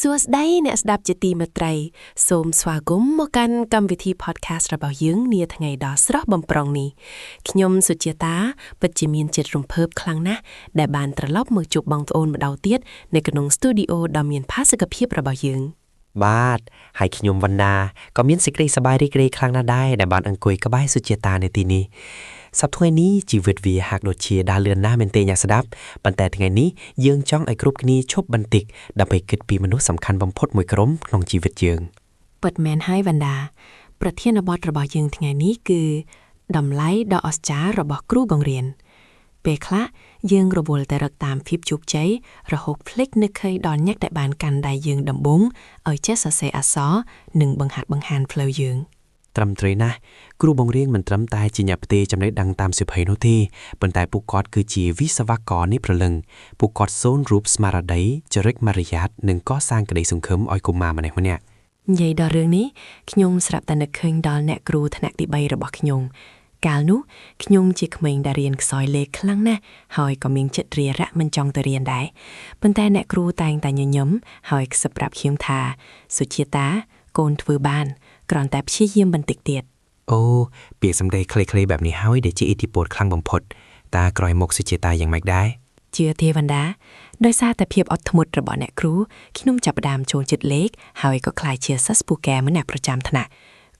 សួស្តីអ្នកស្ដាប់ជាទីមេត្រីសូមស្វាគមន៍មកកាន់កម្មវិធី podcast របស់យើងនាថ្ងៃដ៏ស្រស់បំព្រងនេះខ្ញុំសុជាតាពិតជាមានចិត្តរំភើបខ្លាំងណាស់ដែលបានត្រឡប់មកជួបបងប្អូនម្ដងទៀតនៅក្នុងស្ទូឌីអូដ៏មានផាសុកភាពរបស់យើងបាទហើយខ្ញុំវណ្ណាក៏មានសេចក្តីសប្បាយរីករាយខ្លាំងណាស់ដែរដែលបានអង្គុយក្បែរសុជាតានៅទីនេះសប្តាហ៍ថ្ងៃនេះជីវិតវាហាក់ដូចជាដើរលឿនណាស់មែនទេអ្នកស្ដាប់ប៉ុន្តែថ្ងៃនេះយើងចង់ឲ្យគ្រប់គ្នាឈប់បន្តិចដើម្បីគិតពីមនុស្សសំខាន់បំផុតមួយក្រុមក្នុងជីវិតយើងពិតមែនហើយវណ្ណាប្រធានបទរបស់យើងថ្ងៃនេះគឺតម្លៃដ៏អស្ចារ្យរបស់គ្រូបង្រៀនពេលខ្លះយើងរវល់តែរកតាមភាពជោគជ័យរហូតភ្លេចនឹកឃើញដល់អ្នកដែលបានកាន់ដៃយើងដំបូងឲ្យចេះសរសេរអក្សរនិងបង្ហាត់បង្ហាញផ្លូវយើងត្រឹមត្រូវណាស់គ្រូបង្រៀនមិនត្រឹមតែជាអ្នកផ្ទេរចំណេះដឹងតាមសៀវភៅនោះទេប៉ុន្តែពួកគាត់គឺជាវិស្វករនៃព្រលឹងពួកគាត់សូនរូបស្មារតីចរិតមารយាទនិងកសាងក្តីសង្ឃឹមឲ្យកុមារម្នាក់ៗនិយាយដល់រឿងនេះខ្ញុំស្រាប់តែនឹកឃើញដល់អ្នកគ្រូថ្នាក់ទី3របស់ខ្ញុំកាលនោះខ្ញុំជាក្មេងដែលរៀនខ្សោយលេខខ្លាំងណាស់ហើយក៏មានចិត្តរារៈមិនចង់ទៅរៀនដែរប៉ុន្តែអ្នកគ្រូតែងតែញញឹមហើយខ្សឹបប្រាប់ខ្ញុំថាសុជាតាកូនធ្វើបានគ្រាន់តែព្យាយាមបន្តិចទៀតអូពាក្យសម្ដីខ្លីៗបែបនេះហើយដែលជាឥទ្ធិពលខ្លាំងបំផុតតើក្រោយមកសុជាតាយ៉ាងម៉េចដែរជឿទេវណ្ណាដោយសារតែភាពអត់ធ្មត់របស់អ្នកគ្រូខ្ញុំចាប់ផ្ដើមចូលចិត្តលេខហើយក៏ក្លាយជាសិស្សពូកែម្នាក់ប្រចាំថ្នាក់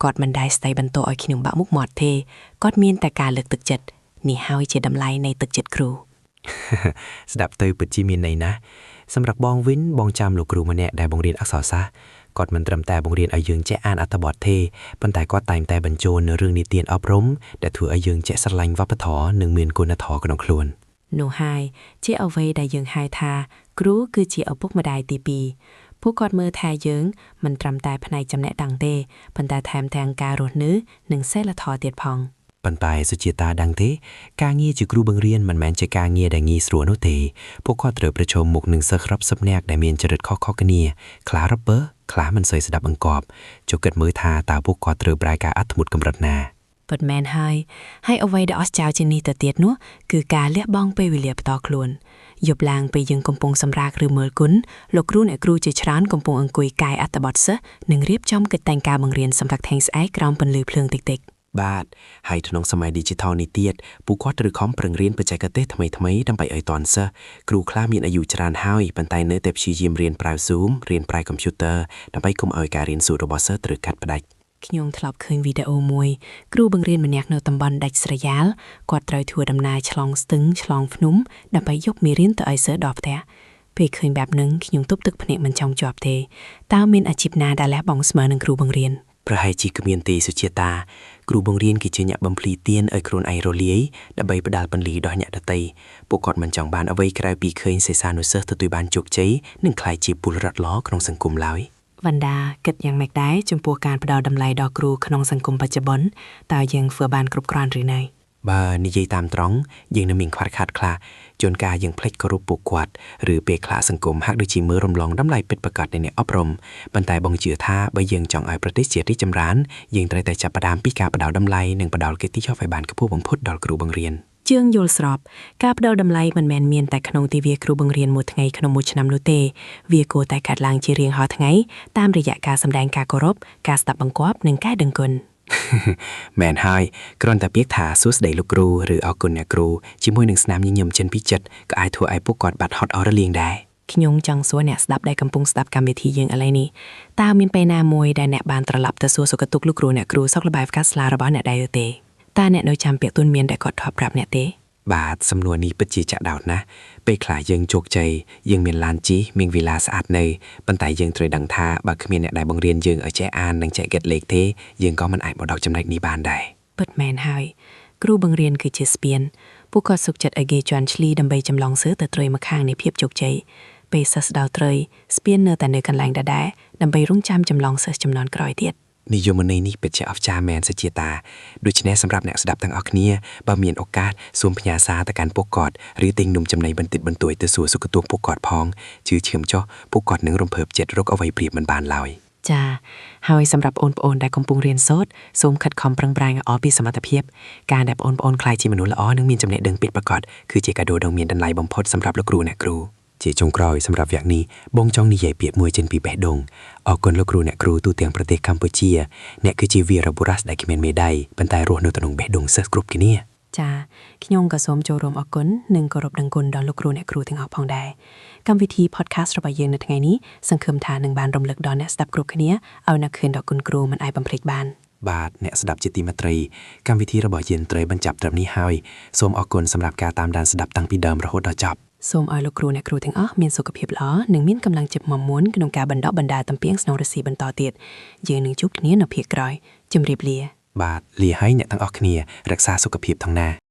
គាត់មិនដែលស្ដីបន្ទោសឲ្យខ្ញុំបាក់មុខមាត់ទេគាត់មានតែការលើកទឹកចិត្តនេះហើយជាតម្លៃនៃទឹកចិត្តគ្រូស្ដាប់ទៅពិតជាមានន័យណាស់សម្រាប់បងវិញបងចាំលោកគ្រូម្នាក់ដែលបង្រៀនអក្សរសាស្ត្រគាត់មិនត្រឹមតែបង្រៀនឲ្យយើងចេះអានអត្ថបទទេប៉ុន្តែគាត់តែងតែបញ្ចូលនូវរឿងនិទានអប់រំដែលធ្វើឲ្យយើងចេះស្រឡាញ់វប្បធម៌និងមានគុណធម៌ក្នុងខ្លួននោះហើយជាអ្វីដែលយើងហៅថាគ្រូគឺជាឪពុកម្ដាយទី2ពួកគាត់មើលថែយើងមិនត្រឹមតែផ្នែកចំណេះដឹងទេប៉ុន្តែថែមទាំងការរស់នៅនិងសីលធម៌ទៀតផងប៉ុន្តែសុជាតាដឹងទេការងារជាគ្រូបង្រៀនមិនមែនជាការងារដែលងាយស្រួលនោះទេពួកគាត់ត្រូវប្រឈមមុខនឹងសិស្សរាប់សិបនាក់ដែលមានចរិតខុសៗគ្នាខ្លះរពើខ្លះមិនសូវស្ដាប់បង្គាប់ចូលគិតមើលថាតើពួកគាត់ត្រូវប្រែការអត់ធ្មត់កម្រិតណាពិតមែនហើយអ្វីដែលអស្ចារ្យជាងនេះទៅទៀតនោះគឺការលះបង់ពេលវេលាផ្ទាល់ខ្លួនយប់ឡើងពេលយើងកំពុងសម្រាកឬមើលគុណលោកគ្រូអ្នកគ្រូជាច្រើនកំពុងអង្គុយកាយអត្ថបទសិស្សនិងរៀបចំកិច្ចតែងការបង្រៀនសម្រាប់ថ្ងៃស្អែកក្រោមពន្លឺភ្លើងតិចៗបាទហើយក្នុងសម័យ Digital នេះទៀតពួកគាត់ត្រូវខំប្រឹងរៀនបច្ចេកទេសថ្មីៗដើម្បីឲ្យទាន់សិស្សគ្រូខ្លះមានអាយុច្រើនហើយប៉ុន្តែនៅតែព្យាយាមរៀនប្រើ Zoom រៀនប្រើកុំព្យូទ័រដើម្បីកុំឲ្យការរៀនសូត្ររបស់សិស្សត្រូវកាត់ផ្ដាច់ខ្ញុំធ្លាប់ឃើញវីដេអូមួយគ្រូបង្រៀនម្នាក់នៅតំបន់ដាច់ស្រយាលគាត់ត្រូវធ្វើដំណើរឆ្លងស្ទឹងឆ្លងភ្នំដើម្បីយកមេរៀនទៅឲ្យសិស្សដល់ផ្ទះពេលឃើញបែបហ្នឹងខ្ញុំទប់ទឹកភ្នែកមិនចង់ជាប់ទេតើមានអាជីពណាដែលលះបង់ស្មើនឹងគ្រូបង្រៀនប្រហែលជាគ្មានទេសុជាតាគ្រូបង្រៀនគឺជាអ្នកបំភ្លឺទៀនឲ្យខ្លួនឯងរលាយដើម្បីផ្ដាល់ពន្លឺដល់អ្នកដទៃពួកគាត់មិនចង់បានអ្វីក្រៅពីឃើញសិស្សានុសិស្សទទួលបានជោគជ័យនិងក្លាយជាពលរដ្ឋល្អក្នុងសង្គមឡើយវណ្ដាគិតយ៉ាងម៉េចដែរចំពោះការផ្ដល់តម្លៃដល់គ្រូក្នុងសង្គមបច្ចុប្បន្នតើយើងធ្វើបានគ្រប់គ្រាន់ឬនៅបើនិយាយតាមត្រង់យើងនៅមានខ្វះខាតខ្លះជួនកាលយើងភ្លេចគោរពពួកគាត់ឬពេលខ្លះសង្គមហាក់ដូចជាមើលរំលងតម្លៃពិតប្រាកដនៃអ្នកអប់រំប៉ុន្តែបងជឿថាបើយើងចង់ឲ្យប្រទេសជាតិរីកចម្រើនយើងត្រូវតែចាប់ផ្ដើមពីការផ្ដល់តម្លៃនិងផ្ដល់កិត្តិយសឲ្យបានខ្ពស់បំផុតដល់គ្រូបង្រៀនជឿងយល់ស្របការផ្ដល់តម្លៃមិនមែនមានតែក្នុងទិវាគ្រូបង្រៀនមួយថ្ងៃក្នុងមួយឆ្នាំនោះទេវាគួរតែកាត់ឡើងជារៀងរាល់ថ្ងៃតាមរយៈការសម្ដែងការគោរពការស្ដាប់បង្គាប់និងការដឹងគុណមែនហើយគ្រាន់តែពាក្យថាសួស្ដីលោកគ្រូឬអរគុណអ្នកគ្រូជាមួយនឹងស្នាមញញឹមចិនពីចិត្តក៏អាចធ្វើឲ្យពួកគាត់បាត់ហត់អរលៀងដែរខ្ញុំចង់សួរអ្នកស្ដាប់ដែលកំពុងស្ដាប់កម្មវិធីយើងឥឡូវនេះតើមានពេលណាមួយដែលអ្នកបានត្រឡប់ទៅសួរសុខទុក្ខលោកគ្រូអ្នកគ្រូសុខល្បែផ្កាស្លារបស់អ្នកដែរទេតើអ្នកនៅចាំពាក្យទូន្មានដែលគាត់ធ្លាប់ប្រាប់អ្នកទេបាទសំណួរនេះពិតជាចាក់ដោតណាស់ពេលខ្លះយើងជោគជ័យយើងមានឡានជិះមានវិឡាស្អាតនៅប៉ុន្តែយើងត្រូវដឹងថាបើគ្មានអ្នកដែលបង្រៀនយើងឲ្យចេះអាននិងចេះគិតលេខទេយើងក៏មិនអាចមកដល់ចំណុចនេះបានដែរពិតមែនហើយគ្រូបង្រៀនគឺជាស្ពានពួកគាត់សុខចិត្តឲ្យគេជន់ឈ្លីដើម្បីចម្លងសិស្សទៅត្រើយម្ខាងនៃភាពជោគជ័យពេលសិស្សដល់ត្រើយស្ពាននៅតែនៅកន្លែងដដែលដើម្បីរង់ចាំចម្លងសិស្សចំនួនក្រោយទៀតនិយមន័យនេះពិតជាអស្ចារ្យមែនសុជាតាដូច្នេះសម្រាប់អ្នកស្ដាប់ទាំងអស់គ្នាបើមានឱកាសសូមផ្ញើសារទៅកាន់ពួកគាត់ឬទិញនំចំណីបន្តិចបន្តួចទៅសួរសុខទុក្ខពួកគាត់ផងជឿឈាមចុះពួកគាត់នឹងរំភើបចិត្តរកអ្វីប្រៀបមិនបានឡើយចាហើយសម្រាប់បងប្អូនដែលកំពុងរៀនសូត្រសូមខិតខំប្រឹងប្រែងអស់ពីសមត្ថភាពការដែលបងប្អូនក្លាយជាមនុស្សល្អនិងមានចំណេះដឹងពិតប្រាកដគឺជាកាដូដ៏មានតម្លៃបំផុតសម្រាប់លោកគ្រូអ្នកគ្រូ ជាចុងក្រោយសម្រាប់វគ្គនេះបងចង់និយាយពាក្យមួយចេញពីបេះដូងអរគុណលោកគ្រូអ្នកគ្រូទូទាំងប្រទេសកម្ពុជាអ្នកគឺជាវីរបុរសដែលគ្មានមេដាយប៉ុន្តែរស់នៅក្នុងបេះដូងសិស្សគ្រប់គ្នាចាខ្ញុំក៏សូមចូលរួមអរគុណនិងគោរពដឹងគុណដល់លោកគ្រូអ្នកគ្រូទាំងអស់ផងដែរកម្មវិធី podcast របស់យើងនៅថ្ងៃនេះសង្ឃឹមថានឹងបានរំលឹកដល់អ្នកស្ដាប់គ្រប់គ្នាឲ្យនឹកឃើញដល់គុណគ្រូមិនអាចបំភ្លេចបានបាទអ្នកស្ដាប់ជាទីមេត្រីកម្មវិធីរបស់យើងត្រូវបញ្ចប់ត្រឹមនេះហើយសូមអរគុណសម្រាប់ការតាមដានស្ដាប់តាំងពីដើមរហូតដល់ចប់សូមឲ្យលោកគ្រូអ្នកគ្រូទាំងអស់មានសុខភាពល្អនិងមានកម្លាំងចិត្តមាំមួនក្នុងការបណ្ដុះបណ្ដាលទំពាំងស្នងរស្ស៊ីបន្តទៀតយើងនឹងជួបគ្នានៅភាគក្រោយជម្រាបលាបាទលាហើយអ្នកទាំងអស់គ្នារក្សាសុខភាពថងណា